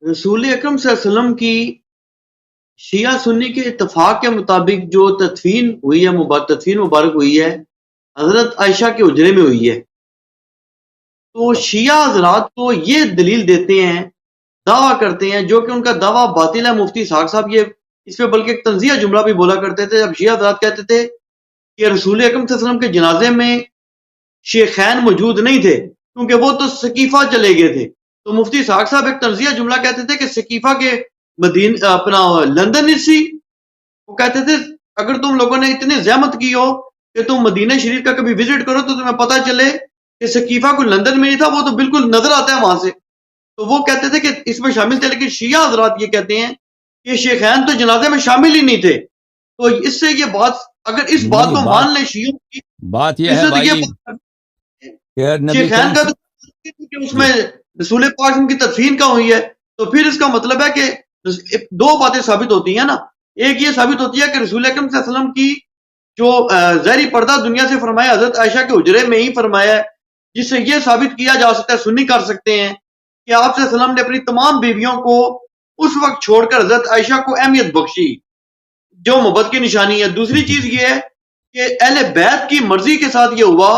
رسول اکرم صلی اللہ علیہ وسلم کی شیعہ سنی کے اتفاق کے مطابق جو تدفین ہوئی ہے، تدفین مبارک ہوئی ہے، حضرت عائشہ کے حجرے میں ہوئی ہے. تو شیعہ حضرات کو یہ دلیل دیتے ہیں، دعویٰ کرتے ہیں، جو کہ ان کا دعویٰ باطل ہے. مفتی اسحاق صاحب یہ اس پہ بلکہ ایک طنزیہ جملہ بھی بولا کرتے تھے. جب شیعہ حضرات کہتے تھے کہ رسول اکرم صلی اللہ علیہ وسلم کے جنازے میں شیخین موجود نہیں تھے کیونکہ وہ تو سقیفہ چلے گئے تھے، تو مفتی اسحاق صاحب ایک طنزیہ جملہ کہتے تھے کہ سقیفہ کے اپنا لندن سی، وہ کہتے تھے اگر تم لوگوں نے اتنی زحمت کی ہو کہ تم مدینہ شریف کا کبھی وزٹ کرو تو تمہیں پتہ چلے کہ سقیفہ کو لندن میں نہیں تھا، وہ تو بالکل نظر آتا ہے وہاں سے. تو وہ کہتے تھے کہ اس میں شامل تھے، لیکن شیعہ حضرات یہ کہتے ہیں کہ شیخین تو جنازے میں شامل ہی نہیں تھے. تو اس سے یہ بات، اگر اس بات کو مان لیں شیعوں کی بات یہ ہے بھائی شیخین کا تو کہ اس میں رسول پاک کی تدفین کا ہوئی ہے، تو پھر اس کا مطلب ہے کہ دو باتیں ثابت ہوتی ہیں نا. ایک یہ ثابت ہوتی ہے کہ رسول اکرم صلی اللہ علیہ وسلم کی جو ظاہری پردہ دنیا سے فرمایا حضرت عائشہ کے حجرے میں ہی فرمایا ہے، جس سے یہ ثابت کیا جا سکتا ہے، سنی کر سکتے ہیں کہ آپ صلی اللہ علیہ وسلم نے اپنی تمام بیویوں کو اس وقت چھوڑ کر حضرت عائشہ کو اہمیت بخشی، جو محبت کی نشانی ہے. دوسری چیز یہ ہے کہ اہل بیت کی مرضی کے ساتھ یہ ہوا،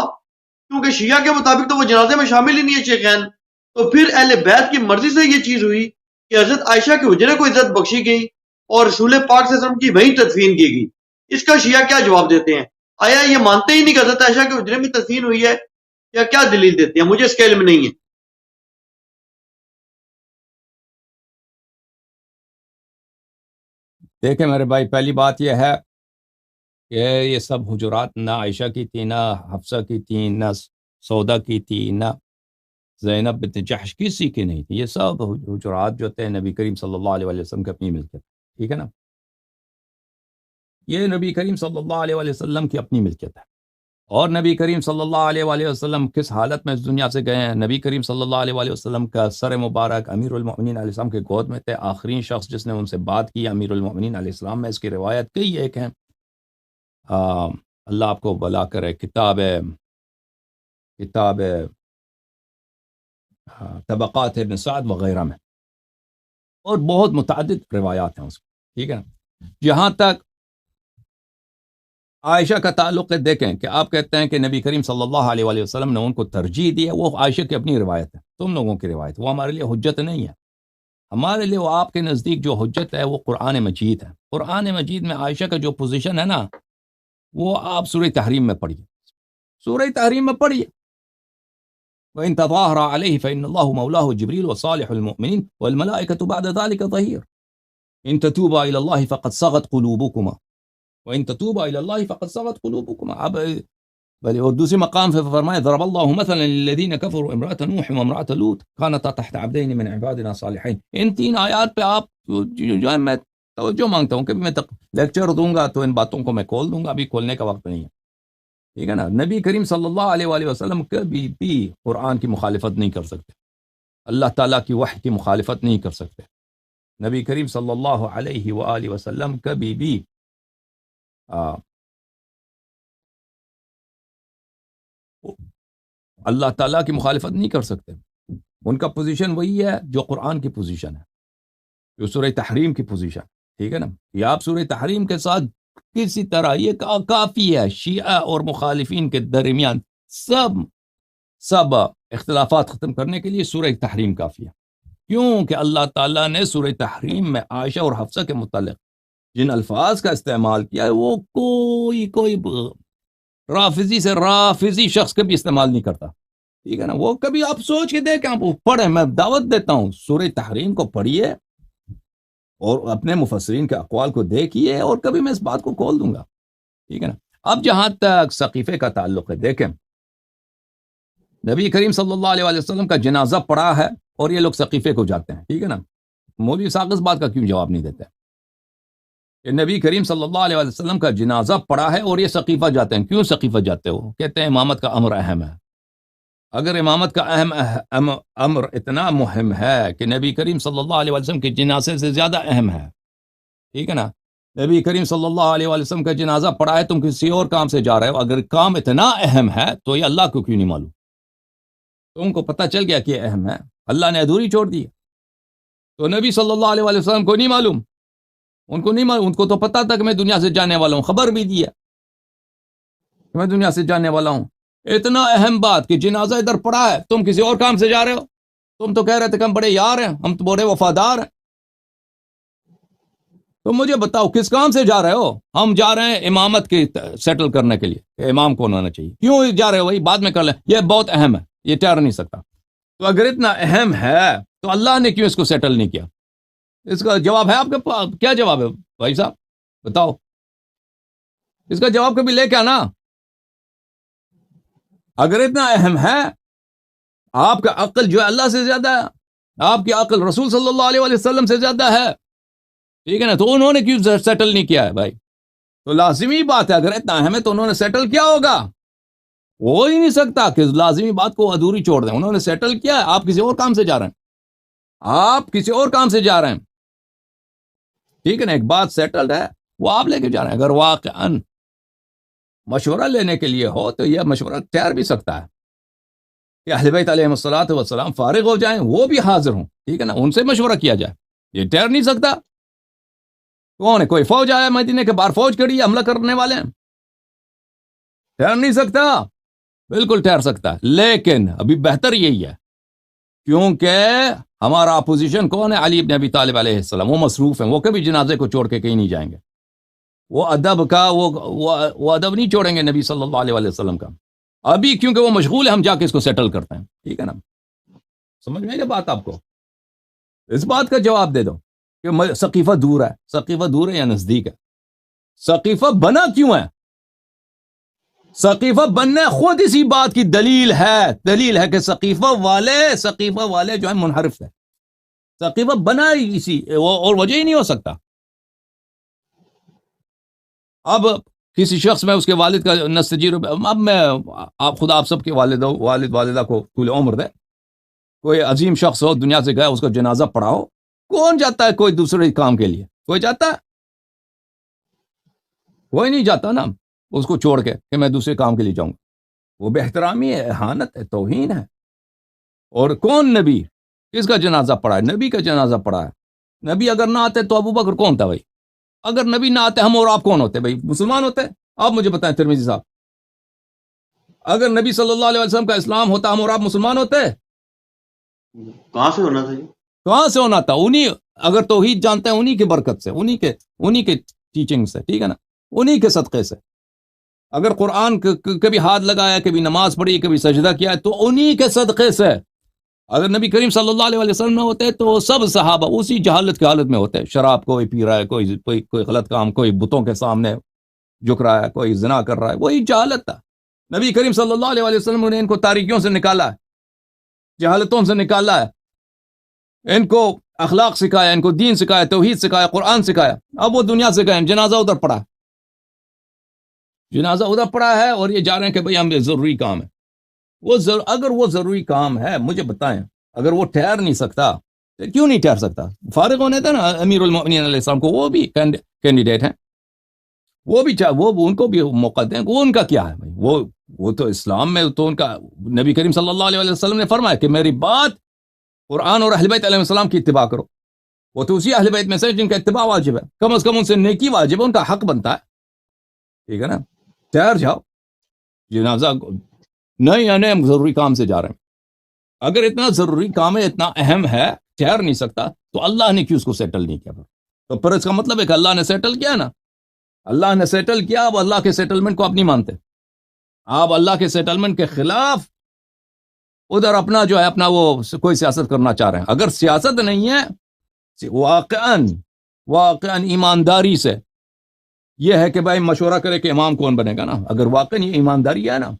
کیونکہ شیعہ کے مطابق تو وہ جنازے میں شامل ہی نہیں ہے شیخین، تو پھر اہل بیت کی مرضی سے یہ چیز ہوئی کہ حضرت عائشہ کے حجرے کو عزت بخشی گئی اور رسول پاک صلی اللہ علیہ وسلم کی وہیں تدفین کی گئی. اس کا شیعہ کیا جواب دیتے ہیں؟ آیا یہ مانتے ہی نہیں کہ حضرت عائشہ کے حجرے میں تدفین ہوئی ہے، یا کیا دلیل دیتے ہیں؟ مجھے اس کے علم نہیں ہے. دیکھیں میرے بھائی، پہلی بات یہ ہے کہ یہ سب حجرات نہ عائشہ کی تھی، نہ حفصہ کی تھی، نہ سودا کی تھی، نہ زینب بنت جحش کسی کی نہیں تھی. یہ سب حجرات جو تھے نبی کریم صلی اللہ علیہ وسلم کی اپنی ملکیت، ٹھیک ہے نا. یہ نبی کریم صلی اللہ علیہ وسلم کی اپنی ملکیت ہے. اور نبی کریم صلی اللہ علیہ وسلم کس حالت میں اس دنیا سے گئے ہیں؟ نبی کریم صلی اللہ علیہ وسلم کا سر مبارک امیر المؤمنین علیہ السلام کے گود میں تھے. آخری شخص جس نے ان سے بات کی امیر المؤمنین علیہ السلام میں. اس کی روایت کئی ایک ہیں، اللہ آپ کو بلا کرے، کتاب طبقات ابن سعد وغیرہ میں، اور بہت متعدد روایات ہیں اس کی، ٹھیک ہے نا. جہاں تک عائشہ کا تعلق ہے، دیکھیں کہ آپ کہتے ہیں کہ نبی کریم صلی اللہ علیہ وسلم نے ان کو ترجیح دی ہے، وہ عائشہ کی اپنی روایت ہے، تم لوگوں کی روایت، وہ ہمارے لیے حجت نہیں ہے. ہمارے لیے وہ آپ کے نزدیک جو حجت ہے وہ قرآن مجید ہے. قرآن مجید میں عائشہ کا جو پوزیشن ہے نا، وہ آپ سورہ تحریم میں پڑھیے، سورہ تحریم میں پڑھیے. وَإِن تَظَاهَرَ عَلَيْهِ فَإِنَّ اللَّهُ مَوْلَاهُ جِبْرِيلُ وَصَالِحُ الْمُؤْمِنِينَ وَالْمَلَائِكَةُ بَعْدَ ذَلِكَ ظَهِيرٌ إِن تَتُوبَا إِلَى اللَّهِ فَقَدْ صَغَتْ قُلُوبُكُمَا وَإِن تَتُوبَا إِلَى اللَّهِ فَقَدْ صَغَتْ قُلُوبُكُمَا. اب اور دوسری مقام پہ فرمائے ضرب اللہ مثلا للذین کفروا امرأة نوح وامرأة لوط كانتا تحت عبدین من عبادنا صالحین. ان تین آیات پہ آپ جو ہے، میں توجہ مانگتا ہوں کہ میں لیکچر دوں گا تو ان باتوں کو میں کھول دوں گا، ابھی کھولنے کا وقت نہیں ہے، ٹھیک ہے نا. نبی کریم صلی اللہ علیہ وآلہ وسلم کبھی بھی قرآن کی مخالفت نہیں کر سکتے، اللہ تعالیٰ کی وحی کی مخالفت نہیں کر سکتے. نبی کریم صلی اللہ علیہ وآلہ وسلم کبھی بھی اللہ تعالیٰ کی مخالفت نہیں کر سکتے. ان کا پوزیشن وہی ہے جو قرآن کی پوزیشن ہے، جو سورہ تحریم کی پوزیشن، ٹھیک ہے نا. یہ آپ سورہ تحریم کے ساتھ کسی طرح یہ کافی ہے شیعہ اور مخالفین کے درمیان سب اختلافات ختم کرنے کے لیے سورہ تحریم کافی ہے. کیوں کہ اللہ تعالیٰ نے سورہ تحریم میں عائشہ اور حفصہ کے متعلق جن الفاظ کا استعمال کیا ہے وہ کوئی رافضی سے رافضی شخص کبھی استعمال نہیں کرتا، ٹھیک ہے نا. وہ کبھی آپ سوچ کے دیکھیں، آپ پڑھیں، میں دعوت دیتا ہوں سورہ تحریم کو پڑھیے اور اپنے مفسرین کے اقوال کو دیکھیے، اور کبھی میں اس بات کو کھول دوں گا، ٹھیک ہے نا. اب جہاں تک سقیفے کا تعلق ہے، دیکھیں نبی کریم صلی اللہ علیہ وسلم کا جنازہ پڑا ہے اور یہ لوگ سقیفے کو جاتے ہیں، ٹھیک ہے نا. مولوی صاحب اس بات کا کیوں جواب نہیں دیتے کہ نبی کریم صلی اللہ علیہ وسلم کا جنازہ پڑا ہے اور یہ سقیفہ جاتے ہیں؟ کیوں سقیفہ جاتے ہو؟ کہتے ہیں امامت کا امر اہم ہے. اگر امامت کا امر اتنا مہم ہے کہ نبی کریم صلی اللہ علیہ وسلم کے جنازے سے زیادہ اہم ہے، ٹھیک ہے نا. نبی کریم صلی اللہ علیہ وسلم کا جنازہ پڑا ہے، تم کسی اور کام سے جا رہے ہو. اگر کام اتنا اہم ہے تو یہ اللہ کو کیوں نہیں معلوم؟ تم کو پتہ چل گیا کہ یہ اہم ہے، اللہ نے ادھوری چھوڑ دی. تو نبی صلی اللہ علیہ وآلہ وسلم کو نہیں معلوم، ان کو نہیں معلوم، ان کو تو پتا تھا کہ میں دنیا سے جانے والا ہوں، خبر بھی دی ہے کہ میں دنیا سے جانے والا ہوں۔ اتنا اہم بات کہ جنازہ ادھر پڑا ہے، تم کسی اور کام سے جا رہے ہو، تم تو کہہ رہے تھے کہ ہم بڑے یار ہیں، ہم تو بڑے وفادار ہیں، تو مجھے بتاؤ کس کام سے جا رہے ہو؟ ہم جا رہے ہیں امامت کی سیٹل کرنے کے لیے کہ امام کون ہونا چاہیے۔ کیوں جا رہے ہو بھائی؟ بعد میں کر لیں، یہ بہت اہم ہے، یہ ٹھہر نہیں سکتا۔ تو اگر اتنا اہم ہے تو اللہ نے کیوں اس کو سیٹل نہیں کیا؟ اس کا جواب ہے آپ کے پاس؟ کیا جواب ہے بھائی صاحب بتاؤ، اس کا جواب کبھی لے کے آنا۔ اگر اتنا اہم ہے، آپ کا عقل جو ہے اللہ سے زیادہ ہے، آپ کی عقل رسول صلی اللہ علیہ وسلم سے زیادہ ہے، ٹھیک ہے نا؟ تو انہوں نے کیوں سیٹل نہیں کیا ہے بھائی؟ تو لازمی بات ہے، اگر اتنا اہم ہے تو انہوں نے سیٹل کیا ہوگا؟ ہو ہی نہیں سکتا کہ لازمی بات کو ادھوری چھوڑ دیں۔ انہوں نے سیٹل کیا ہے، آپ کسی اور کام سے جا رہے ہیں، آپ کسی اور کام سے جا رہے ہیں، ٹھیک ہے نا؟ ایک بات سیٹلڈ ہے، وہ آپ لے کے جا رہے ہیں۔ اگر واقعاً مشورہ لینے کے لیے ہو تو یہ مشورہ ٹھہر بھی سکتا ہے کہ اہل بیت علیہ الصلوۃ والسلام فارغ ہو جائیں، وہ بھی حاضر ہوں، ٹھیک ہے نا؟ ان سے مشورہ کیا جائے، یہ ٹھہر نہیں سکتا۔ کون ہے؟ کوئی فوج آیا مدینے کے باہر، فوج کھڑی ہے، حملہ کرنے والے ہیں، ٹھہر نہیں سکتا؟ بالکل ٹھہر سکتا ہے، لیکن ابھی بہتر یہی ہے کیونکہ ہمارا اپوزیشن کون ہے؟ علی ابن ابی طالب علیہ السلام، وہ مصروف ہیں، وہ کبھی جنازے کو چھوڑ کے کہیں نہیں جائیں گے، وہ ادب کا وہ ادب نہیں چھوڑیں گے نبی صلی اللہ علیہ وسلم کا۔ ابھی کیونکہ وہ مشغول ہے، ہم جا کے اس کو سیٹل کرتے ہیں، ٹھیک ہے نا؟ سمجھ میں آئی بات آپ کو؟ اس بات کا جواب دے دو کہ ثقیفہ دور ہے، ثقیفہ دور ہے یا نزدیک ہے؟ ثقیفہ بنا کیوں ہے؟ ثقیفہ بننے خود اسی بات کی دلیل ہے کہ ثقیفہ والے جو ہے منحرف ہے۔ ثقیفہ بنا ہی اسی اور وجہ ہی نہیں ہو سکتا۔ اب کسی شخص میں اس کے والد کا نستجیر، اب میں آپ سب کے والد والدہ کو طول عمر دے، کوئی عظیم شخص ہو دنیا سے گیا، اس کا جنازہ پڑھا ہو، کون جاتا ہے کوئی دوسرے کام کے لیے؟ کوئی جاتا ہے؟ کوئی نہیں جاتا نا، اس کو چھوڑ کے کہ میں دوسرے کام کے لیے جاؤں گا۔ وہ بے احترامی ہے، اہانت ہے، توہین ہے۔ اور کون نبی کس کا جنازہ پڑھا ہے؟ نبی کا جنازہ پڑھا ہے۔ نبی اگر نہ آتے تو ابو بکر کون تھا بھائی؟ اگر نبی نہ آتے ہم اور آپ کون ہوتے بھائی؟ مسلمان ہوتے؟ آپ مجھے بتائیں ترمذی صاحب، اگر نبی صلی اللہ علیہ وسلم کا اسلام ہوتا ہم اور آپ مسلمان ہوتے؟ کہاں سے ہونا تھا جی؟ کہاں سے ہونا تھا؟ انہی، اگر توحید جانتے ہیں انہی کی برکت سے، انہی کے ٹیچنگ سے، ٹھیک ہے نا؟ انہی کے صدقے سے۔ اگر قرآن کبھی ہاتھ لگایا، کبھی نماز پڑھی، کبھی سجدہ کیا ہے، تو انہی کے صدقے سے۔ اگر نبی کریم صلی اللہ علیہ وسلم نہ ہوتے تو سب صحابہ اسی جہالت کی حالت میں ہوتے۔ شراب کوئی پی رہا ہے، کوئی غلط کام، کوئی بتوں کے سامنے جھک رہا ہے، کوئی زنا کر رہا ہے، وہی جہالت تھا۔ نبی کریم صلی اللہ علیہ وسلم نے ان کو تاریکیوں سے نکالا ہے، جہالتوں سے نکالا ہے، ان کو اخلاق سکھایا، ان کو دین سکھایا، توحید سکھایا، قرآن سکھایا۔ اب وہ دنیا سے گئے، جنازہ ادھر پڑا ہے اور یہ جا رہے ہیں کہ بھئی ہم یہ ضروری کام ہے۔ اگر وہ ضروری کام ہے، مجھے بتائیں، اگر وہ ٹھہر نہیں سکتا تو کیوں نہیں ٹھہر سکتا؟ فارغ ہونے تھا نا امیر المؤمنین علیہ السلام کو، وہ بھی کینڈیڈیٹ ہیں، وہ بھی وہ ان کو بھی موقع دیں۔ وہ ان کا کیا ہے بھائی؟ وہ تو اسلام میں تو ان کا، نبی کریم صلی اللہ علیہ وسلم نے فرمایا کہ میری بات قرآن اور اہل بیت علیہ السلام کی اتباع کرو۔ وہ تو اسی اہل بیت میں سے جن کا اتباع واجب ہے، کم از کم ان سے نیکی واجب ہے، ان کا حق بنتا ہے، ٹھیک ہے نا؟ ٹھہر جاؤ، جنازہ نہیں آنے، ہم ضروری کام سے جا رہے ہیں۔ اگر اتنا ضروری کام ہے، اتنا اہم ہے، ٹھہر نہیں سکتا، تو اللہ نے کیوں اس کو سیٹل نہیں کیا؟ تو پھر اس کا مطلب ہے کہ اللہ نے سیٹل کیا نا، اللہ نے سیٹل کیا۔ اب اللہ کے سیٹلمنٹ کو آپ نہیں مانتے، آپ اللہ کے سیٹلمنٹ کے خلاف ادھر اپنا جو ہے اپنا وہ کوئی سیاست کرنا چاہ رہے ہیں۔ اگر سیاست نہیں ہے، واقعاً ایمانداری سے یہ ہے کہ بھائی مشورہ کرے کہ امام کون بنے گا نا، اگر واقعاً یہ ایمانداری ہے نا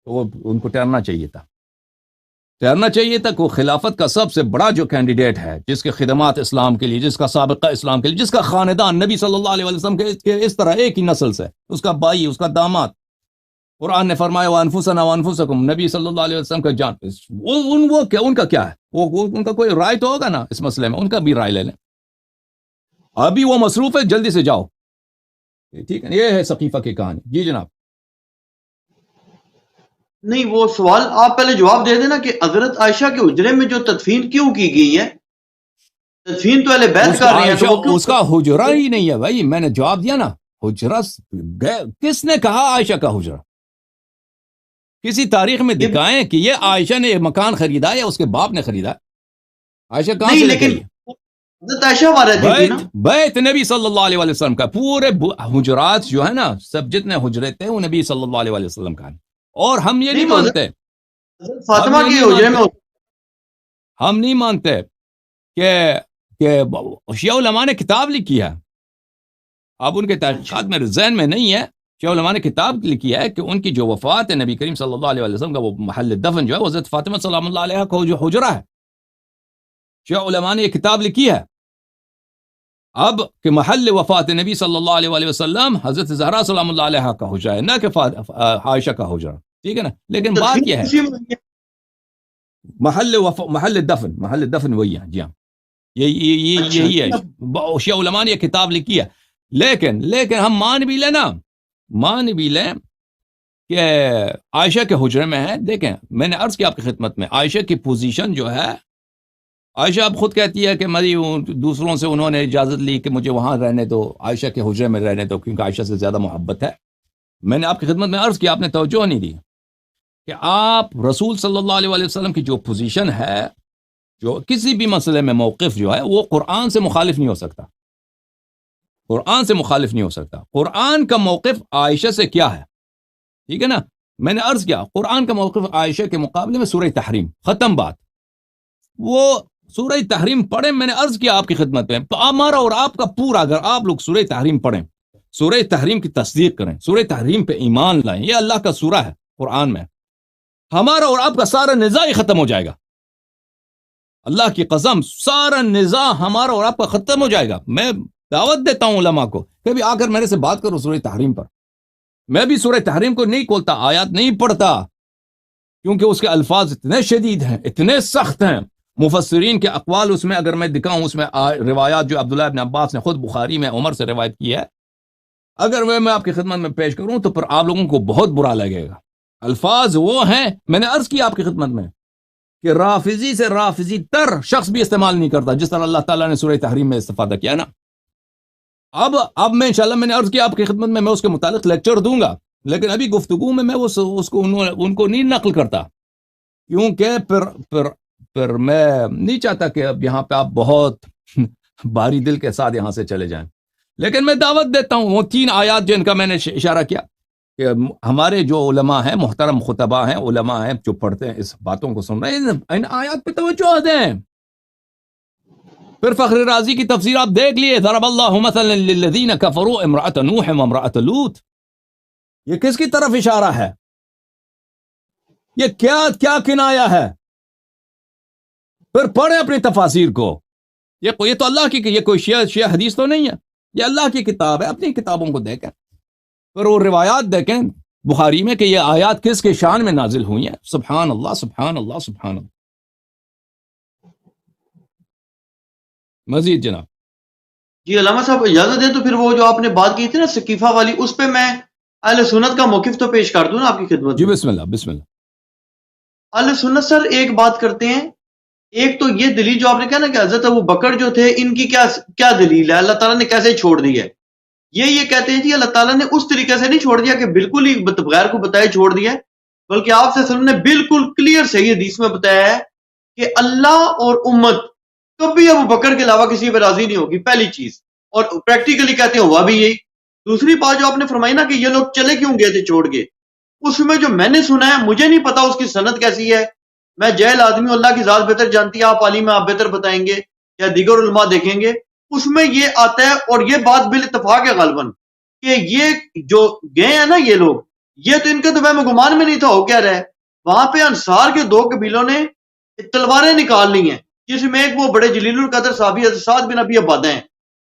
تو وہ ان کو ٹھہرنا چاہیے تھا کہ وہ خلافت کا سب سے بڑا جو کینڈیڈیٹ ہے، جس کے خدمات اسلام کے لیے، جس کا سابقہ اسلام کے لیے، جس کا خاندان نبی صلی اللہ علیہ وسلم کے اس طرح ایک ہی نسل سے، اس کا بھائی، اس کا داماد، قرآن نے فرمایا وَأَنفُسَنَا وَأَنفُسَكُمْ، نبی صلی اللہ علیہ وسلم کا جان، ان کا کیا ہے؟ ان کا کوئی رائے تو ہوگا نا اس مسئلے میں، ان کا بھی رائے لے لیں۔ ابھی وہ مصروف ہے، جلدی سے جاؤ، ٹھیک ہے؟ یہ ہے ثقیفہ کی کہانی۔ جی جناب۔ نہیں، وہ سوال آپ پہلے جواب دے دینا کہ حضرت عائشہ کے حجرے میں جو تدفین کیوں کی گئی ہے، تدفین تو اہل بیت کر رہے ہیں، تو وہ کیوں؟ اس کا حجرہ ہی نہیں ہے بھائی، میں نے جواب دیا نا، حجرہ کس نے کہا عائشہ کا حجرہ؟ کسی تاریخ میں دکھائیں کہ یہ عائشہ نے مکان خریدا یا اس کے باپ نے خریدا؟ عائشہ کہاں نہیں، سے لیکن لیکن حضرت عائشہ وہاں رہتی تھی نا. بیت نبی صلی اللہ علیہ وسلم کا، پورے حجرات جو ہے نا، سب جتنے حجرے تھے وہ نبی صلی اللہ علیہ وسلم کا ہے. اور ہم یہ نہیں تو مانتے، حضرت فاطمہ کے حجرے میں ہم نہیں مانتے کہ شیعہ علماء نے کتاب لکھی ہے، اب ان کے تحقیقات میں ذہن میں نہیں ہے، شیعہ علماء نے کتاب لکھی ہے کہ ان کی جو وفات ہے نبی کریم صلی اللہ علیہ وسلم کا، وہ محل دفن جو ہے وہ حضرت فاطمہ سلام اللہ علیہ کا جو حجرہ ہے. شیعہ علماء نے یہ کتاب لکھی ہے اب کہ محل وفات نبی صلی اللہ علیہ وسلم حضرت زہرا سلام اللہ علیہ کا حجرہ ہے، نہ کہ عائشہ کا حجرہ، ٹھیک ہے نا. لیکن بات یہ ہے محل دفن وہی ہے. جی ہاں، یہی ہے. شیعہ علماء نے یہ کتاب لکھی ہے. لیکن ہم مان بھی لیں کہ عائشہ کے حجرے میں ہے. دیکھیں، میں نے عرض کیا آپ کی خدمت میں، عائشہ کی پوزیشن جو ہے، عائشہ اب خود کہتی ہے کہ میری دوسروں سے انہوں نے اجازت لی کہ مجھے وہاں رہنے دو، عائشہ کے حجرے میں رہنے دو، کیونکہ عائشہ سے زیادہ محبت ہے. میں نے آپ کی خدمت میں عرض کیا، آپ نے توجہ نہیں دی کہ آپ رسول صلی اللہ علیہ وسلم کی جو پوزیشن ہے، جو کسی بھی مسئلے میں موقف جو ہے، وہ قرآن سے مخالف نہیں ہو سکتا. قرآن کا موقف عائشہ سے کیا ہے، ٹھیک ہے نا. میں نے عرض کیا قرآن کا موقف عائشہ کے مقابلے میں سورہ تحریم، ختم بات. وہ سورہ تحریم پڑھیں، میں نے عرض کیا آپ کی خدمت میں، تو ہمارا اور آپ کا پورا، اگر آپ لوگ سورہ تحریم پڑھیں، سورہ تحریم کی تصدیق کریں، سورہ تحریم پہ ایمان لائیں، یہ اللہ کا سورہ ہے قرآن میں، ہمارا اور آپ کا سارا نزاع ہی ختم ہو جائے گا. اللہ کی قسم، سارا نزاع ہمارا اور آپ کا ختم ہو جائے گا. میں دعوت دیتا ہوں علماء کو کہ بھی آ کر میرے سے بات کرو سورہ تحریم پر. میں بھی سورہ تحریم کو نہیں کھولتا، آیات نہیں پڑھتا، کیونکہ اس کے الفاظ اتنے شدید ہیں، اتنے سخت ہیں. مفسرین کے اقوال اس میں اگر میں دکھاؤں، اس میں روایات جو عبداللہ ابن عباس نے خود بخاری میں عمر سے روایت کی ہے، اگر میں آپ کی خدمت میں پیش کروں تو پھر آپ لوگوں کو بہت برا لگے گا. الفاظ وہ ہیں، میں نے عرض کیا آپ کی خدمت میں کہ رافضی سے رافضی تر شخص بھی استعمال نہیں کرتا، جس طرح اللہ تعالیٰ نے سورہ تحریم میں استفادہ کیا نا. اب میں انشاءاللہ، میں نے عرض کیا آپ کی خدمت میں اس کے متعلق لیکچر دوں گا، لیکن ابھی گفتگو میں اس کو ان کو نہیں نقل کرتا، کیونکہ پھر میں نہیں چاہتا کہ اب یہاں پہ آپ بہت بھاری دل کے ساتھ یہاں سے چلے جائیں. لیکن میں دعوت دیتا ہوں، وہ 3 آیات جن کا میں نے اشارہ کیا کہ ہمارے جو علماء ہیں، محترم خطباء ہیں، علماء ہیں جو پڑھتے ہیں، اس باتوں کو سن رہے ہیں، ان آیات پہ توجہ دیں. پھر فخر رازی کی تفسیر آپ دیکھ لیے، ضرب اللہ مثلا للذین کفروا امرأۃ نوح وامرأۃ لوط. یہ کس کی طرف اشارہ ہے؟ یہ کیا کنایا ہے؟ پھر پڑھیں اپنی تفاسیر کو. یہ تو اللہ کی، یہ کوئی شیعہ حدیث تو نہیں ہے، یہ اللہ کی کتاب ہے. اپنی کتابوں کو دیکھیں، پھر وہ روایات دیکھیں بخاری میں کہ یہ آیات کس کے شان میں نازل ہوئی ہیں. سبحان اللہ، سبحان اللہ، سبحان اللہ. مزید جناب. جی علامہ صاحب اجازت دیں تو پھر وہ جو آپ نے بات کی تھی نا ثقیفہ والی، اس پہ میں اہل سنت کا موقف تو پیش کر دوں نا آپ کی خدمت. جی بسم اللہ، بسم اللہ. اہل سنت سر ایک بات کرتے ہیں، ایک تو یہ دلیل جو آپ نے کہا نا کہ حضرت ابو بکر جو تھے، ان کی کیا دلیل ہے، اللہ تعالیٰ نے کیسے چھوڑ دی ہے. یہ کہتے ہیں جی اللہ تعالیٰ نے اس طریقے سے نہیں چھوڑ دیا کہ بالکل ہی بغیر کو بتائے چھوڑ دیا، بلکہ آپ سے وسلم نے بالکل کلیئر صحیح حدیث میں بتایا ہے کہ اللہ اور امت کبھی ابو بکر کے علاوہ کسی پہ راضی نہیں ہوگی، پہلی چیز. اور پریکٹیکلی کہتے ہیں ہوا بھی یہی. دوسری بات جو آپ نے فرمائی نا کہ یہ لوگ چلے کیوں گئے تھے چھوڑ کے، اس میں جو میں نے سنا ہے، مجھے نہیں پتا اس کی سند کیسی ہے، میں جہل آدمی ہوں، اللہ کی ذات بہتر جانتی ہے، آپ عالم ہیں، آپ بہتر بتائیں گے یا دیگر علماء دیکھیں گے. اس میں یہ آتا ہے، اور یہ بات بالاتفاق ہے غالباً، کہ یہ جو گئے ہیں نا یہ لوگ، یہ تو ان کے تو وہم گمان میں نہیں تھا. ہو کیا رہے، وہاں پہ انصار کے 2 قبیلوں نے تلواریں نکال لی ہیں، جس میں ایک وہ بڑے جلیل القدر صحابی سعد بن ابی عبادہ ہیں.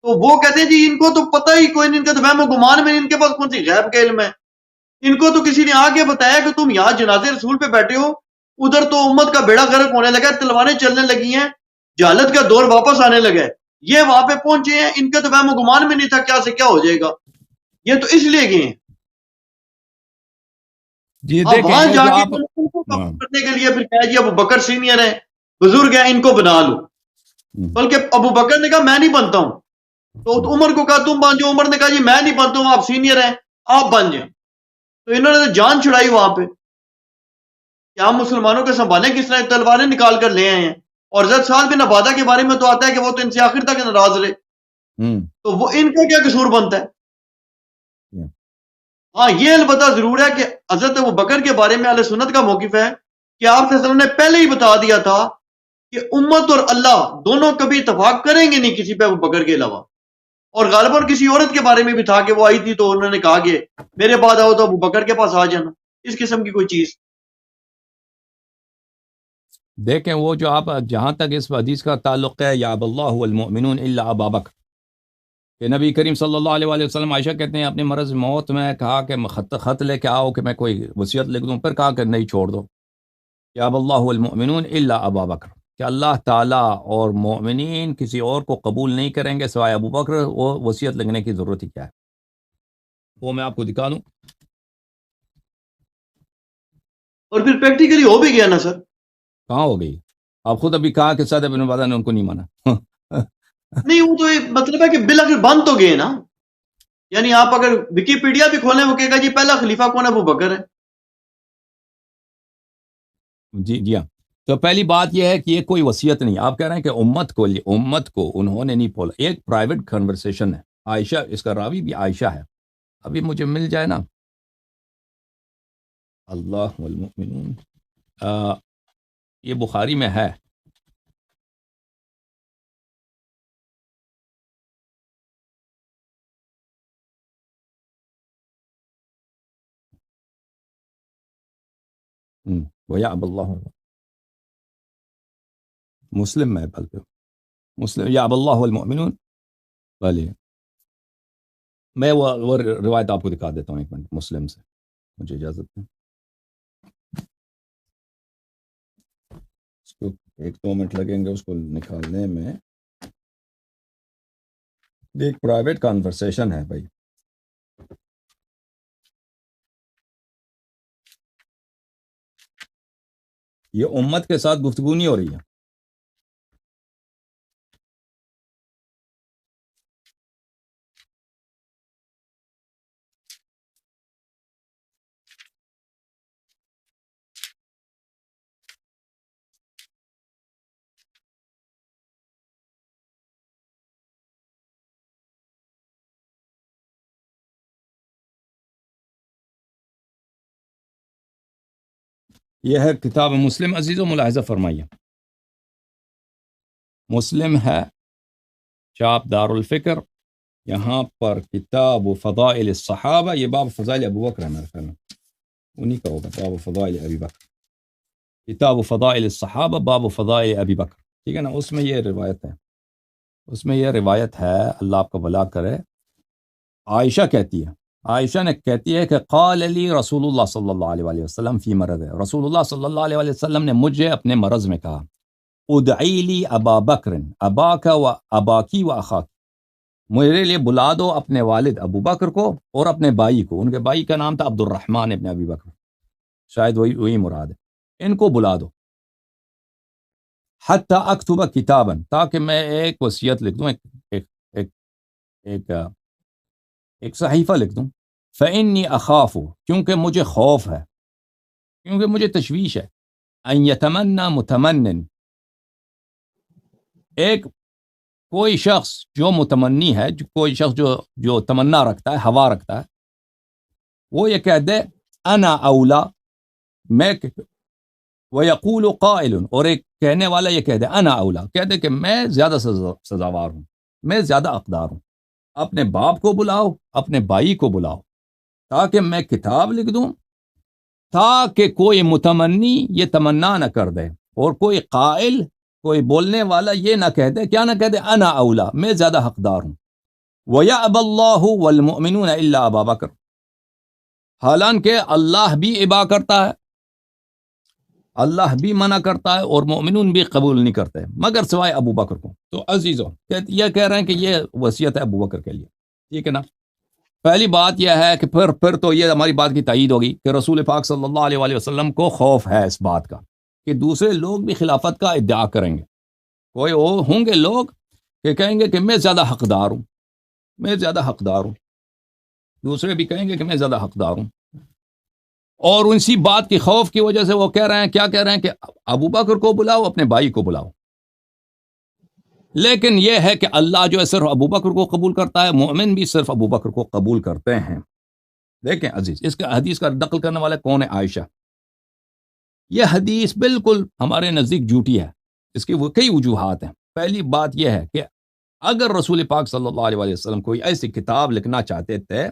تو وہ کہتے ہیں جی ان کو تو پتہ ہی کوئی نہیں، ان کا تو وہم گمان میں نہیں، ان کے پاس کون سی غیب کا علم ہے. ان کو تو کسی نے آ کے بتایا کہ تم یہاں جنازے رسول پہ بیٹھے ہو، ادھر تو امت کا بیڑا غرق ہونے لگا، تلواریں چلنے لگی ہیں، جہالت کا دور واپس آنے لگا ہے. یہ وہاں پہ پہنچے ہیں، ان کا تو وہم گمان میں نہیں تھا کیا سے کیا ہو جائے گا، یہ تو اس لیے گئے ہیں. جی اب وہاں دیکھیں جا جو کے آپ کرنے کے لیے پھر کہا جی ابو بکر سینئر ہیں، بزرگ ہیں، ان کو بنا لو. بلکہ ابو بکر نے کہا میں نہیں بنتا ہوں، تو عمر کو کہا تم بن جاؤ، عمر نے کہا جی میں نہیں بنتا ہوں، آپ سینئر ہیں آپ بن جائیں. تو انہوں نے جان چھڑائی وہاں پہ کہ ہم مسلمانوں کے سنبھالیں کس طرح، تلواریں نکال کر لے آئے ہیں. اور حضرت سعد بن عبادہ کے بارے میں تو آتا ہے کہ وہ تو ان سے آخر تک ناراض رہے، تو وہ ان کا کیا قصور بنتا ہے؟ ہاں یہ البتہ ضرور ہے کہ حضرت ابو بکر کے بارے میں اہل سنت کا موقف ہے کہ آپ صلی اللہ علیہ وسلم نے پہلے ہی بتا دیا تھا کہ امت اور اللہ دونوں کبھی اتفاق کریں گے نہیں کسی پہ ابو بکر کے علاوہ. اور غالباً کسی عورت کے بارے میں بھی تھا کہ وہ آئی تھی تو انہوں نے کہا کہ میرے بعد آؤ تو ابو بکر کے پاس آ جانا، اس قسم کی کوئی چیز. دیکھیں وہ جو آپ جہاں تک اس حدیث کا تعلق ہے یا اب اللہ والمؤمنون الا ابا بکر، کہ نبی کریم صلی اللہ علیہ وآلہ وسلم عائشہ کہتے ہیں اپنی مرض موت میں کہا کہ خط لے کے آؤ کہ میں کوئی وصیت لکھ دوں، پھر کہا کہ نہیں چھوڑ دو، یا اب اللہ والمؤمنون الا ابا بکر، کہ اللہ تعالیٰ اور مومنین کسی اور کو قبول نہیں کریں گے سوائے ابو بکر. وہ وصیت لکھنے کی ضرورت ہی کیا ہے؟ وہ میں آپ کو دکھا دوں. اور پھر پریکٹیکلی ہو بھی گیا نا سر. کہاں ہو گئی؟ آپ خود ابھی کہا کہ سعد بن عبادہ نے ان کو نہیں مانا. نہیں وہ تو ایک مطلب ہے کہ بالآخر بند تو گئے نا. یعنی آپ اگر وکیپیڈیا بھی کھولیں وہ کہے گا جی پہلا خلیفہ کون ہے؟ ابو بکر ہے. جی ہاں. تو پہلی بات یہ ہے کہ یہ کوئی وصیت نہیں. آپ کہہ رہے ہیں کہ امت کو انہوں نے نہیں بولا. ایک پرائیویٹ کنورسیشن ہے. عائشہ اس کا راوی بھی عائشہ ہے. ابھی مجھے مل جائے نا اللہ والمؤمنون، یہ بخاری میں ہے. ویا اب اللہ، مسلم میں بلکہ مسلم یا اب اللہ والمؤمنون. بھلے میں وہ روایت آپ کو دکھا دیتا ہوں ایک منٹ مسلم سے، مجھے اجازت دیں. اس کو 1-2 منٹ لگیں گے اس کو نکالنے میں. ایک پرائیویٹ کانورسیشن ہے بھائی. یہ امت کے ساتھ گفتگو نہیں ہو رہی ہے. یہ ہے کتاب مسلم. عزیز و ملاحظہ فرمائیے، مسلم ہے، چاپ دار الفکر. یہاں پر کتاب فضائل الصحابہ، یہ باب فضائل ابو بکر ہے میرے خیال میں، انہی کا ہوگا باب فضائل ابی بکر. کتاب فضائل الصحابہ باب فضائل ابی بکر، ٹھیک ہے نا. اس میں یہ روایت ہے، اللہ آپ کا بھلا کرے. عائشہ کہتی ہے کہ قال علی رسول اللہ صلی اللہ علیہ وآلہ وسلم فی مرض، رسول اللہ صلی اللہ علیہ وآلہ وسلم نے مجھے اپنے مرض میں کہا ادعی لی ابا بکر اباک و اباکی و اخاک، میرے لیے بلا دو اپنے والد ابو بکر کو اور اپنے بھائی کو. ان کے بھائی کا نام تھا عبد الرحمن ابن ابی بکر، شاید وہی مراد ہے. ان کو بلا دو. حتی اکتب کتابا، تاکہ میں ایک وصیت لکھ دوں، ایک صحیفہ لکھ دوں. فإنی اخاف، کیونکہ مجھے خوف ہے، کیونکہ مجھے تشویش ہے. ان یتمنى متمن، ایک کوئی شخص جو متمنی ہے، کوئی شخص جو تمنا رکھتا ہے، ہوا رکھتا ہے، وہ یہ کہہ دے انا اولا، میں، ویقول قائل، اور ایک کہنے والا یہ کہہ دے انا اولا، کہہ دے کہ میں زیادہ سزاوار ہوں، میں زیادہ حقدار ہوں. اپنے باپ کو بلاؤ، اپنے بھائی کو بلاؤ، تاکہ میں کتاب لکھ دوں، تاکہ کوئی متمنی یہ تمنا نہ کر دے، اور کوئی قائل، کوئی بولنے والا یہ نہ کہہ دے، کیا نہ کہہ دے انا اولا، میں زیادہ حقدار ہوں. وَيَأْبَى اللَّهُ وَالْمُؤْمِنُونَ إِلَّا أَبَا بَكْرَ، حالانکہ اللہ بھی ابا کرتا ہے، اللہ بھی منع کرتا ہے، اور مومنون بھی قبول نہیں کرتے مگر سوائے ابو بکر کو. تو عزیزوں یہ کہہ رہے ہیں کہ یہ وصیت ہے ابو بکر کے لیے، ٹھیک ہے نا. پہلی بات یہ ہے کہ پھر تو یہ ہماری بات کی تائید ہوگی کہ رسول پاک صلی اللہ علیہ وآلہ وسلم کو خوف ہے اس بات کا کہ دوسرے لوگ بھی خلافت کا ادعا کریں گے. کوئی ہوں گے لوگ کہ کہیں گے کہ میں زیادہ حقدار ہوں، میں زیادہ حقدار ہوں، دوسرے بھی کہیں گے کہ میں زیادہ حقدار ہوں، اور اسی بات کی خوف کی وجہ سے وہ کہہ رہے ہیں، کیا کہہ رہے ہیں کہ ابو بکر کو بلاؤ، اپنے بھائی کو بلاؤ. لیکن یہ ہے کہ اللہ جو ہے صرف ابو بکر کو قبول کرتا ہے، مومن بھی صرف ابو بکر کو قبول کرتے ہیں. دیکھیں عزیز، اس کا حدیث کا نقل کرنے والے کون ہے؟ عائشہ. یہ حدیث بالکل ہمارے نزدیک جھوٹی ہے. اس کی وہ کئی وجوہات ہیں. پہلی بات یہ ہے کہ اگر رسول پاک صلی اللہ علیہ وسلم کوئی ایسی کتاب لکھنا چاہتے تھے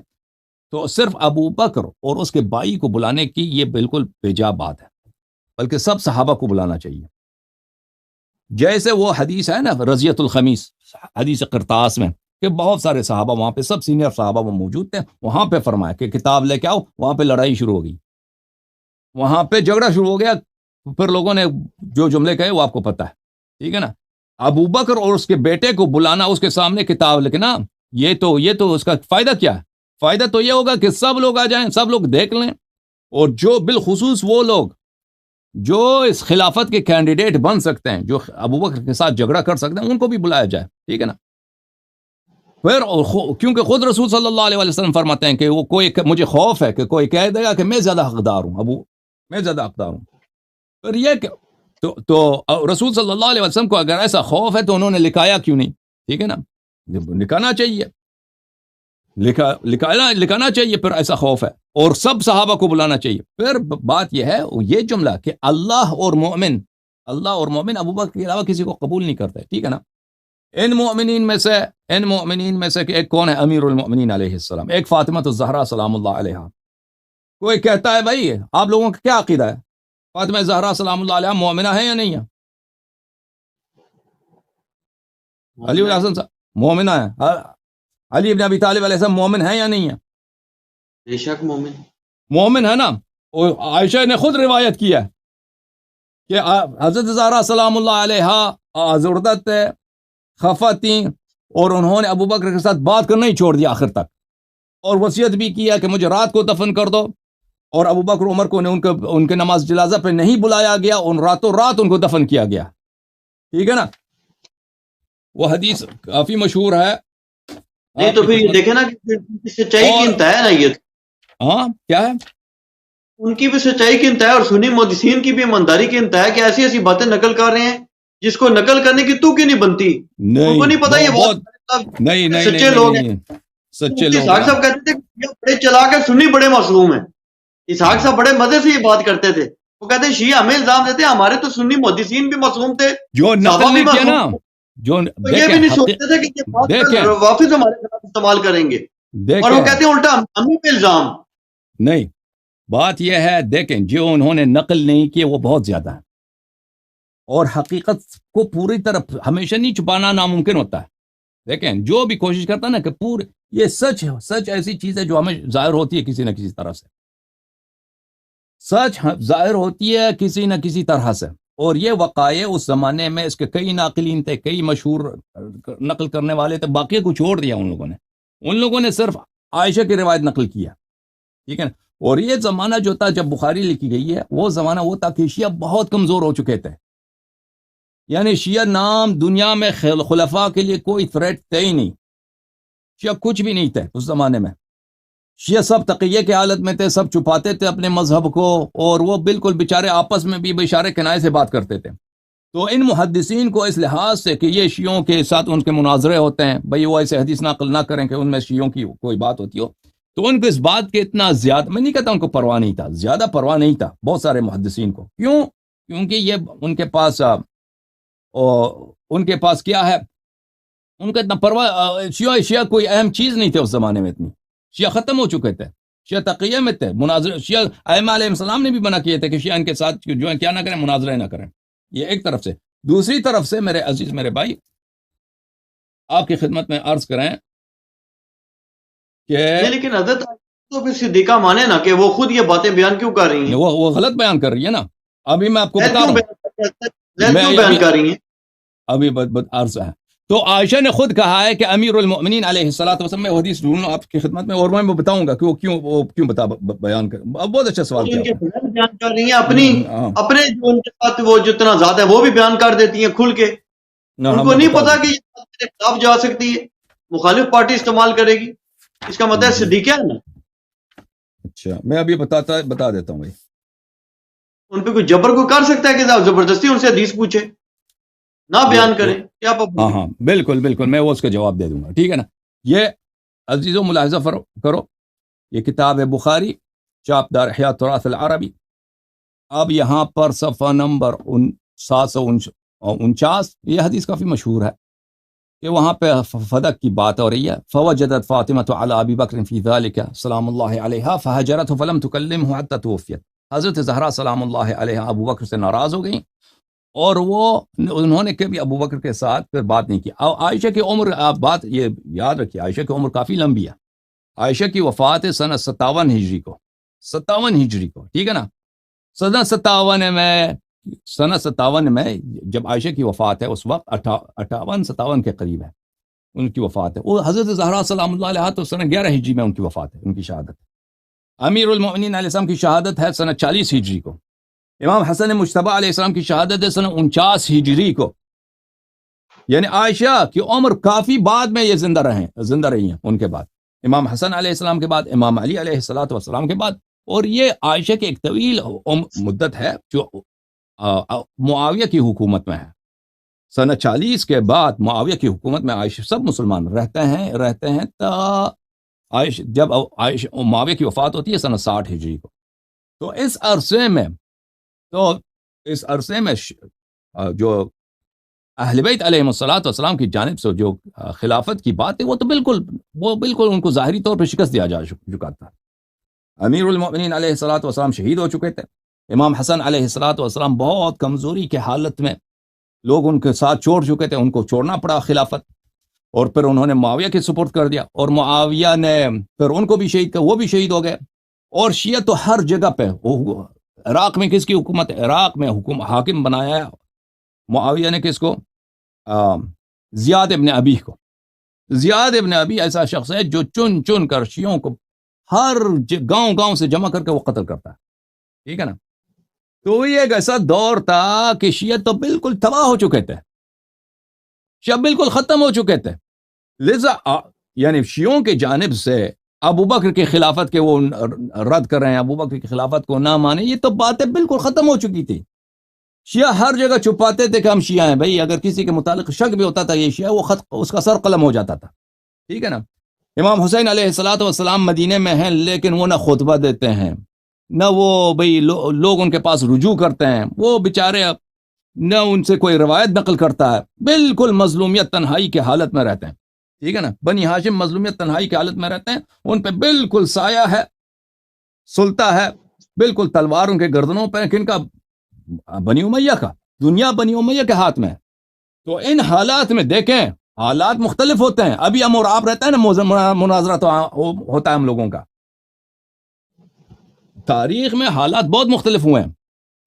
تو صرف ابو بکر اور اس کے بھائی کو بلانے کی یہ بالکل بیجا بات ہے، بلکہ سب صحابہ کو بلانا چاہیے. جیسے وہ حدیث ہے نا رضیت الخمیس، حدیث قرطاس میں، کہ بہت سارے صحابہ وہاں پہ، سب سینئر صحابہ وہ موجود تھے، وہاں پہ فرمایا کہ کتاب لے کے آؤ. وہاں پہ لڑائی شروع ہو گئی، وہاں پہ جھگڑا شروع ہو گیا. پھر لوگوں نے جو جملے کہے وہ آپ کو پتہ ہے، ٹھیک ہے نا. ابو بکر اور اس کے بیٹے کو بلانا، اس کے سامنے کتاب لکھنا، یہ تو اس کا فائدہ کیا ہے؟ فائدہ تو یہ ہوگا کہ سب لوگ آ جائیں، سب لوگ دیکھ لیں، اور جو بالخصوص وہ لوگ جو اس خلافت کے کینڈیڈیٹ بن سکتے ہیں، جو ابو بکر کے ساتھ جھگڑا کر سکتے ہیں، ان کو بھی بلایا جائے، ٹھیک ہے نا. پھر کیونکہ خود رسول صلی اللہ علیہ وسلم فرماتے ہیں کہ وہ کوئی، مجھے خوف ہے کہ کوئی کہہ دے گا کہ میں زیادہ حقدار ہوں، میں زیادہ حقدار ہوں. پھر یہ کہ تو رسول صلی اللہ علیہ وسلم کو اگر ایسا خوف ہے تو انہوں نے لکھایا کیوں نہیں؟ ٹھیک ہے نا، لکھانا چاہیے، لکھانا چاہیے. پھر ایسا خوف ہے، اور سب صحابہ کو بلانا چاہیے. پھر بات یہ ہے، یہ جملہ کہ اللہ اور مومن ابو بکر کے علاوہ کسی کو قبول نہیں کرتے، ٹھیک ہے نا. ان مومنین میں سے کہ ایک کون ہے؟ امیر المؤمنین علیہ السلام، ایک فاطمہ الزہرا سلام اللہ علیہ. کوئی کہتا ہے بھائی آپ لوگوں کا کیا عقیدہ ہے، فاطمہ زہرا سلام اللہ علیہ مومنہ ہے یا نہیں ہے؟ علی بن حسن مومنہ ہے، علی بن ابی طالب علیہ السلام مومن ہے یا نہیں ہے؟ بے شک مومن ہے نا. اور عائشہ نے خود روایت کیا ہے کہ حضرت زہرا سلام اللہ علیہ زردت خفا تھیں، اور انہوں نے ابو بکر کے ساتھ بات کرنا ہی چھوڑ دیا آخر تک، اور وصیت بھی کیا کہ مجھے رات کو دفن کر دو. اور ابو بکر عمر کو ان کے نماز جنازہ پہ نہیں بلایا گیا، ان راتوں رات ان کو دفن کیا گیا، ٹھیک ہے نا. وہ حدیث کافی مشہور ہے. نہیں تو پھر یہ دیکھیں نا کہ سچائی کی انتہا ہے نا. یہ ہاں کیا ہے، ان کی بھی سچائی کی انتہا ہے، اور سنی محدثین کی بھی ایمانداری کی انتہا ہے کہ ایسی ایسی باتیں نقل کر رہے ہیں جس کو نقل کرنے کی تو کیوں نہیں بنتی. ان کو نہیں پتا یہ بہت نہیں سچے لوگ ہیں. سچے لوگ. اسحاق صاحب کہتے تھے کہ بڑے چلاک ہیں، سنی بڑے معصوم ہیں. اسحاق صاحب بڑے مزے سے یہ بات کرتے تھے. وہ کہتے ہیں شیعہ ہمیں الزام دیتے ہیں ہمارے تو سنی محدثین بھی معصوم تھے، جو نقل نہیں کیا نا، جو یہ بھی نہیں سوچتے تھے کہ یہ بات واپس ہمارے خلاف استعمال کریں گے. اور وہ کہتے ہیں الٹا ہمیں پہ الزام. نہیں، بات یہ ہے، دیکھیں جو انہوں نے نقل نہیں کی وہ بہت زیادہ ہے، اور حقیقت کو پوری طرح ہمیشہ نہیں چھپانا ناممکن ہوتا ہے. دیکھیں جو بھی کوشش کرتا ہے نا کہ پورے یہ سچ ایسی چیز ہے جو ہمیں ظاہر ہوتی ہے کسی نہ کسی طرح سے، سچ ظاہر ہوتی ہے کسی نہ کسی طرح سے. اور یہ وقائع اس زمانے میں اس کے کئی ناقلین تھے، کئی مشہور نقل کرنے والے تھے، باقی کو چھوڑ دیا ان لوگوں نے صرف عائشہ کی روایت نقل کیا، ٹھیک ہے نا. اور یہ زمانہ جو تھا جب بخاری لکھی گئی ہے، وہ زمانہ وہ تھا کہ شیعہ بہت کمزور ہو چکے تھے. یعنی شیعہ نام دنیا میں خلفاء کے لیے کوئی تھریٹ تھے ہی نہیں، شیعہ کچھ بھی نہیں تھے اس زمانے میں. شیعہ سب تقیہ کی حالت میں تھے، سب چھپاتے تھے اپنے مذہب کو، اور وہ بالکل بیچارے آپس میں بھی اشارے کنائے سے بات کرتے تھے. تو ان محدثین کو اس لحاظ سے کہ یہ شیعوں کے ساتھ ان کے مناظرے ہوتے ہیں، بھئی وہ ایسے حدیث نقل نہ کریں کہ ان میں شیعوں کی کوئی بات ہوتی ہو، تو ان کو اس بات کے اتنا زیادہ، میں نہیں کہتا ان کو پرواہ نہیں تھا، زیادہ پرواہ نہیں تھا بہت سارے محدثین کو. کیوں؟ کیونکہ یہ ان کے پاس کیا ہے، ان کا اتنا پرواہ، شیعہ کوئی اہم چیز نہیں تھے اس زمانے میں. اتنی شیعہ ختم ہو چکے تھے، شیعہ تقیہ میں تھے. مناظر شیعہ ائمہ علیہ السلام نے بھی منع کیے تھے کہ شیعہ ان کے ساتھ جو ہے کیا نہ کریں، مناظرے نہ کریں. یہ ایک طرف سے. دوسری طرف سے میرے عزیز، میرے بھائی، آپ کی خدمت میں عرض کریں کہ لیکن حضرت تو پھر صدیقہ مانے نا کہ وہ خود یہ باتیں بیان کیوں کر رہی ہیں، وہ غلط بیان کر رہی ہے نا. ابھی میں آپ کو بتا رہا ہوں، بیان کر رہی ہیں ابھی عرض ہے. تو عائشہ نے خود کہا ہے کہ امیر المؤمنین علیہ السلام، میں حدیث ڈھونڈوں آپ کی خدمت میں، اور میں بتاؤں گا کہ وہ کیوں بیان کر. بہت اچھا سوال کیا. بیان کر رہی ہیں اپنے جو ان کے ساتھ وہ جو تنازعات ہے وہ بھی بیان کر دیتی ہیں کھل کے. نہ ان کو نہیں پتا کہ یہ بات میرے خلاف جا سکتی ہے، مخالف پارٹی استعمال کرے گی، اس کا مطلب صدیقہ ہے نا. اچھا میں ابھی بتا دیتا ہوں بھائی. ان پہ کوئی جبر کو کر سکتا ہے کہ آپ زبردستی ان سے حدیث پوچھے نہ بیان کریں کیا پابندی؟ ہاں بالکل میں وہ اس کا جواب دے دوں گا، ٹھیک ہے نا. یہ عزیزوں ملاحظہ کرو، یہ کتاب ہے بخاری چاپ دار احیاء التراث العربی. اب یہاں پر صفحہ نمبر 749، یہ حدیث کافی مشہور ہے کہ وہاں پہ فدق کی بات ہو رہی ہے. فوجدت فاطمۃ علی ابی بکر فی ذلک سلام اللہ علیہا فہجرته فلم تکلمہ حتی توفیت. حضرت زہرا سلام اللہ علیہا ابو بکر سے ناراض ہو گئیں اور انہوں نے کبھی ابو بکر کے ساتھ پھر بات نہیں کی. عائشہ کی عمر، آپ بات یہ یاد رکھیے، عائشہ کی عمر کافی لمبی ہے. عائشہ کی وفات ہے سنہ 57 ہجری کو، 57 ہجری کو، ٹھیک ہے نا. سنہ 57 میں جب عائشہ کی وفات ہے اس وقت 58-57 کے قریب ہے ان کی وفات ہے. وہ حضرت زہرا سلام اللہ علیہا تو سنہ 11 ہجری میں ان کی وفات ہے، ان کی شہادت. امیر المؤمنین علیہ السلام کی شہادت ہے سنہ 40 ہجری کو. امام حسن مجتبی علیہ السلام کی شہادت ہے سنہ 49 ہجری کو. یعنی عائشہ کی عمر کافی بعد میں یہ زندہ رہی ہیں ان کے بعد، امام حسن علیہ السلام کے بعد، امام علی علیہ السلام کے بعد. اور یہ عائشہ کی ایک طویل مدت ہے جو معاویہ کی حکومت میں ہے. سنہ 40 کے بعد معاویہ کی حکومت میں عائشہ سب مسلمان رہتے ہیں تا جب معاویہ کی وفات ہوتی ہے سنہ 60 ہجری کو. تو اس عرصے میں جو اہل بیت علیہم الصلوۃ کی جانب سے جو خلافت کی بات ہے وہ بالکل ان کو ظاہری طور پر شکست دیا جا چکا تھا. امیر المؤمنین علیہ السلام شہید ہو چکے تھے. امام حسن علیہ السلام بہت کمزوری کے حالت میں لوگ ان کے ساتھ چھوڑ چکے تھے، ان کو چھوڑنا پڑا خلافت، اور پھر انہوں نے معاویہ کے سپرد کر دیا، اور معاویہ نے پھر ان کو بھی شہید کیا، وہ بھی شہید ہو گئے. اور شیعہ تو ہر جگہ پہ. عراق میں کس کی حکومت ہے؟ عراق میں حاکم بنایا ہے معاویہ نے کس کو؟ زیاد ابن ابی کو. زیاد ابن ابی ایسا شخص ہے جو چن کر شیعوں کو ہر گاؤں سے جمع کر کے وہ قتل کرتا ہے، ٹھیک ہے نا. تو یہ ایک ایسا دور تھا کہ شیعہ تو بالکل تباہ ہو چکے تھے، شیعہ بالکل ختم ہو چکے تھے. لذا یعنی شیعوں کی جانب سے ابو بکر کی خلافت کے وہ رد کر رہے ہیں، ابو بکر کی خلافت کو نہ مانے، یہ تو باتیں بالکل ختم ہو چکی تھی. شیعہ ہر جگہ چھپاتے تھے کہ ہم شیعہ ہیں. بھائی اگر کسی کے متعلق شک بھی ہوتا تھا یہ شیعہ، وہ خط اس کا سر قلم ہو جاتا تھا، ٹھیک ہے نا. امام حسین علیہ السلام مدینے میں ہیں لیکن وہ نہ خطبہ دیتے ہیں، نہ وہ لوگ ان کے پاس رجوع کرتے ہیں، وہ بیچارے نہ ان سے کوئی روایت نقل کرتا ہے. بالکل مظلومیت تنہائی کی حالت میں رہتے ہیں، ٹھیک ہے نا. بنی ہاشم مظلومیت تنہائی کی حالت میں رہتے ہیں، ان پہ بالکل سایہ ہے، سلطہ ہے، بالکل تلوار ان کے گردنوں پہ. کن کا؟ بنی امیہ کا. دنیا بنی امیہ کے ہاتھ میں. تو ان حالات میں دیکھیں حالات مختلف ہوتے ہیں. ابھی ہم اور آپ رہتے ہیں نا، مناظرہ تو ہوتا ہے ہم لوگوں کا. تاریخ میں حالات بہت مختلف ہوئے ہیں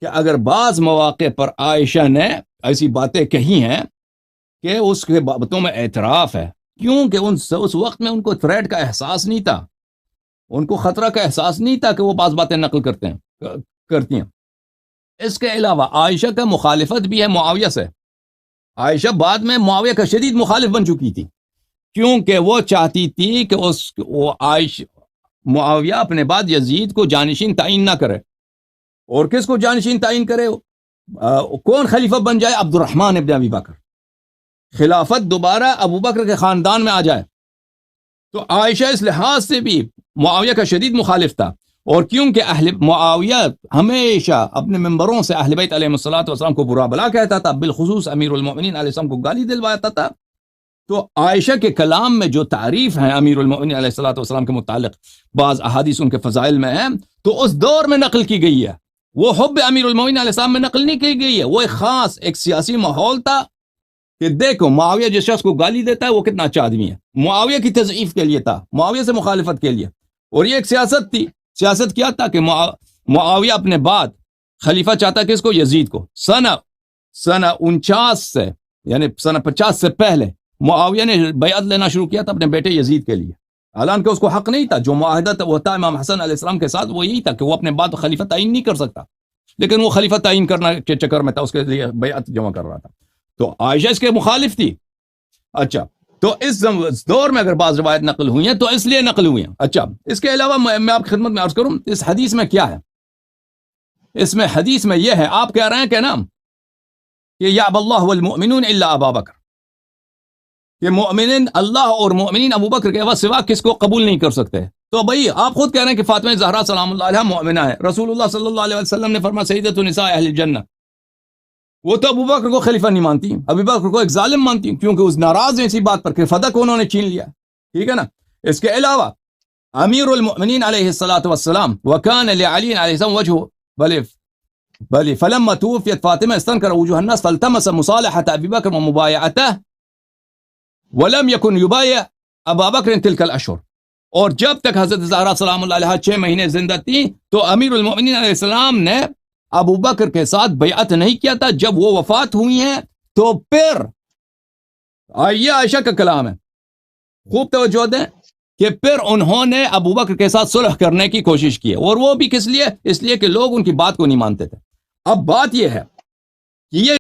کہ اگر بعض مواقع پر عائشہ نے ایسی باتیں کہی ہیں کہ اس کے باتوں میں اعتراف ہے، کیونکہ اس وقت میں ان کو تھریٹ کا احساس نہیں تھا، ان کو خطرہ کا احساس نہیں تھا کہ وہ بعض باتیں نقل کرتی ہیں. اس کے علاوہ عائشہ کا مخالفت بھی ہے معاویہ سے. عائشہ بعد میں معاویہ کا شدید مخالف بن چکی تھی، کیونکہ وہ چاہتی تھی کہ معاویہ اپنے بعد یزید کو جانشین تعین نہ کرے. اور کس کو جانشین تعین کرے؟ کون خلیفہ بن جائے؟ عبد الرحمن ابن ابی بکر. خلافت دوبارہ ابو بکر کے خاندان میں آ جائے. تو عائشہ اس لحاظ سے بھی معاویہ کا شدید مخالف تھا. اور کیونکہ معاویہ ہمیشہ اپنے ممبروں سے اہل بیت علیہ السلام کو برا بلا کہتا تھا، بالخصوص امیر المؤمنین علیہ السلام کو گالی دلواتا تھا. تو عائشہ کے کلام میں جو تعریف ہے امیر المؤمنین علیہ السلام کے متعلق، بعض احادیث ان کے فضائل میں ہیں، تو اس دور میں نقل کی گئی ہے. وہ حب امیر المؤمنین علیہ السلام میں نقل نہیں کی گئی ہے. وہ ایک خاص ایک سیاسی ماحول تھا کہ دیکھو معاویہ جس شخص کو گالی دیتا ہے وہ کتنا اچھا آدمی ہے. معاویہ کی تضعیف کے لیے تھا، معاویہ سے مخالفت کے لیے. اور یہ ایک سیاست تھی. سیاست کیا تھا کہ معاویہ اپنے بعد خلیفہ چاہتا کس کو؟ یزید کو. سنہ 49 سے یعنی سنہ 50 سے پہلے معاویہ نے بیعت لینا شروع کیا تھا اپنے بیٹے یزید کے لیے، حالانکہ اس کو حق نہیں تھا. جو معاہدہ تھا وہ تھا امام حسن علیہ السلام کے ساتھ، وہ یہی تھا کہ وہ اپنے بعد خلیفہ تعین نہیں کر سکتا، لیکن وہ خلیفہ تعین کرنا کے چکر میں تھا، اس کے لیے بیعت جمع کر رہا تھا. تو عائشہ اس کے مخالف تھی. اچھا تو اس دور میں اگر بعض روایت نقل ہوئی ہیں تو اس لیے نقل ہوئی ہیں. اچھا اس کے علاوہ میں آپ کی خدمت میں عرض کروں اس حدیث میں کیا ہے. اس میں حدیث میں یہ ہے, آپ کہہ رہے ہیں کہ نا کہ یعب اللہ والمؤمنون الا ابا بکر, کہ مؤمنین اللہ اور مؤمنین ابو بکر کے سوا کس کو قبول نہیں کر سکتے. تو بھائی آپ خود کہہ رہے ہیں کہ فاطمہ زہرا سلام اللہ علیہا مؤمنہ ہے. رسول اللہ صلی اللہ علیہ وسلم نے فرمایا سیدۃ نساء اہل الجنہ. وہ تو ابو بکر کو خلیفہ نہیں مانتی, ابو بکر کو ایک ظالم مانتی, کیونکہ اس ناراض ہیں اسی بات پر کہ فدق کو انہوں نے چھین لیا. ٹھیک ہے نا. اس کے علاوہ امیر المؤمنین علیہ الصلوۃ والسلام وکان لعلی علیہ السلام وجہ بل فلما توفیت فاطمہ استنکر وجوہ الناس فالتمس مصالحة ابی بکر ومبایعته ولم يكن يبايع ابا بکر تلك الاشهر. اور جب تک حضرت زہرا سلام اللہ علیہا 6 مہینے زندہ تھی تو امیر المؤمنین علیہ السلام نے ابو بکر کے ساتھ بیعت نہیں کیا تھا. جب وہ وفات ہوئی ہیں تو پھر یہ عائشہ کا کلام ہے, خوب توجہ دیں, کہ پھر انہوں نے ابو بکر کے ساتھ صلح کرنے کی کوشش کی, اور وہ بھی کس لیے, اس لیے کہ لوگ ان کی بات کو نہیں مانتے تھے. اب بات یہ ہے کہ یہ